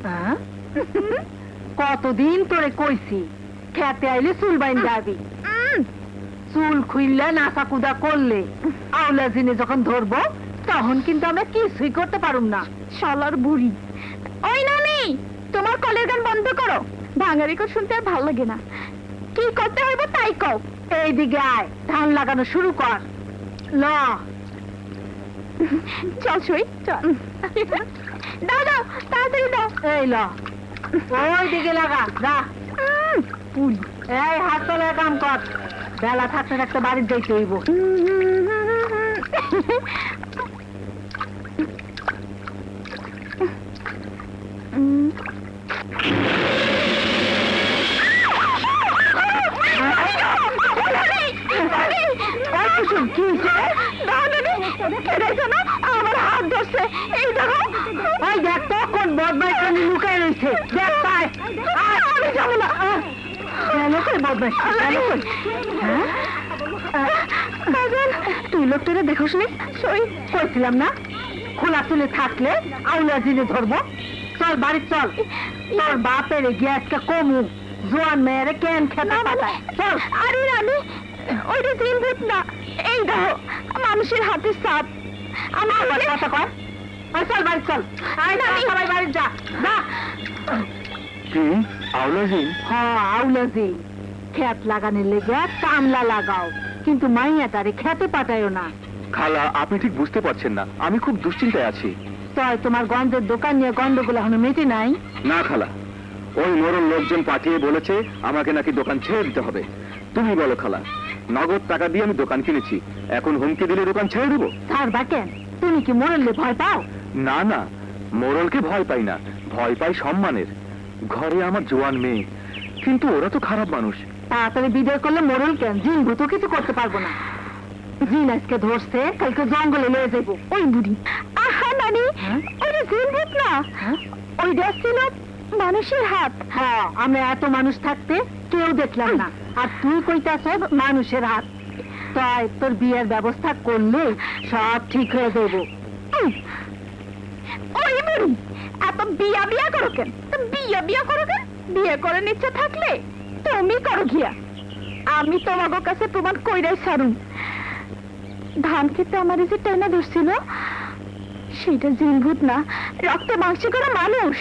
হ্যাঁ? কতদিন তোরে কইছি খেতে আইলে চুল বাইন যাবি, চুল খুইলে নাচা কুদা করলে আউলা জিনে যখন ধরবো তখন কিন্তু আমরা কিছুই করতে পারুম না। শালার বুড়ি। ওই নানি, তোমার কলের গান বন্ধ করো, ভাঙা রেকর্ড শুনতে আর ভালো লাগে না। কি করতে হইব তাই কও। এইদিকে আয়, ধান লাগানো শুরু কর। ল চল সই চল। দাও দাও, তাড়াতাড়ি দাও। এই ল, ওই দিকে লাগা যা। বুড়ি। এই হাত তলায় কাম কর, বেলা থাকতে থাকতে বাড়ির যাইতে হইব। আমার হাত ধরছে, এই দেখো। ওই দেখ তো কোন বদমাইশ লুকায় রয়েছে, দেখ পায়। আমি যাবো না। গেল কই বদমাইশ, গেল কই? হ্যাঁ? তুই লোকটারে দেখোস নি? সই কইছিলাম না, খোলা চুলে থাকলে আউলা জিনে ধরবো। চল বাড়ি চল, তোর বাপের গ্যাসটা কমু, জোয়ান মেয়েরে কেন খেতে পাঠায়। চল। আরে রানী, ওইটা দিন ভূত না, এই দেখো মানুষের হাতে সাপ। আমার কথা কর। ওই চল বাড়ি চল। আয় না, সবাই বাড়ি যা যা। কি আউলাজিন? হ্যাঁ আউলাজি, খেত লাগানোর লেগে কামলা লাগাও, কিন্তু মাইয়াটারে খেতে পাঠায়ও না। খালা, আপনি ঠিক বুঝতে পারছেন না, আমি খুব দুশ্চিন্তায় আছি। তাই তোমার গন্ধের দোকান নিয়ে গন্ডগোল এখনো মেটে নাই? না খালা, ওই মরণ লোকজন পাঠিয়ে বলেছে আমাকে নাকি দোকান ছেড়ে দিতে হবে। তুমি বলো খালা, নগদ টাকা দিয়ে আমি দোকান কিনেছি, এখন হুমকি দিলে দোকান ছেড়ে দেবো? ছাড়বা কেন? তুমি কি মরলে ভয় পাও? না না, মোড়লকে ভয় পাই না, ভয় পাই সম্মানের। ঘরে আমার জোয়ান মেয়ে, কিন্তু ওরা তো খারাপ মানুষ। তাড়াতাড়ি বিদায় করলে মরল কেন? জিন ভূত কিছু করতে পারবো না। জিন আজকে ধরছে, কালকে জঙ্গলে লয়ে যাবো। ওই বুড়ি। আহা নানি, হ্যাঁ? ওইটা দিন ভূত না, হ্যাঁ? ওইটা ছিল মানুষের হাত। হ্যাঁ, আমরা এত মানুষ থাকতে কেউ দেখলাম না, আর তুই কইতাছ মানুষের হাত। তাই তোর বিয়ের ব্যবস্থা করলে সব ঠিক হয়ে যাবো। ওই বুড়ি, এত বিয়া বিয়া করো কেন? বিয়া করো কেন? বিয়ে করে নিচ্ছে থাকলে তুমি করো গিয়া, আমি তোমার কাছে প্রমাণ কইরাই ছাড়ুম। ধান খেতে আমার এই যে টেনা ধরছিল, সেটা জিন ভূত না, রক্তে মাংসে করা মানুষ।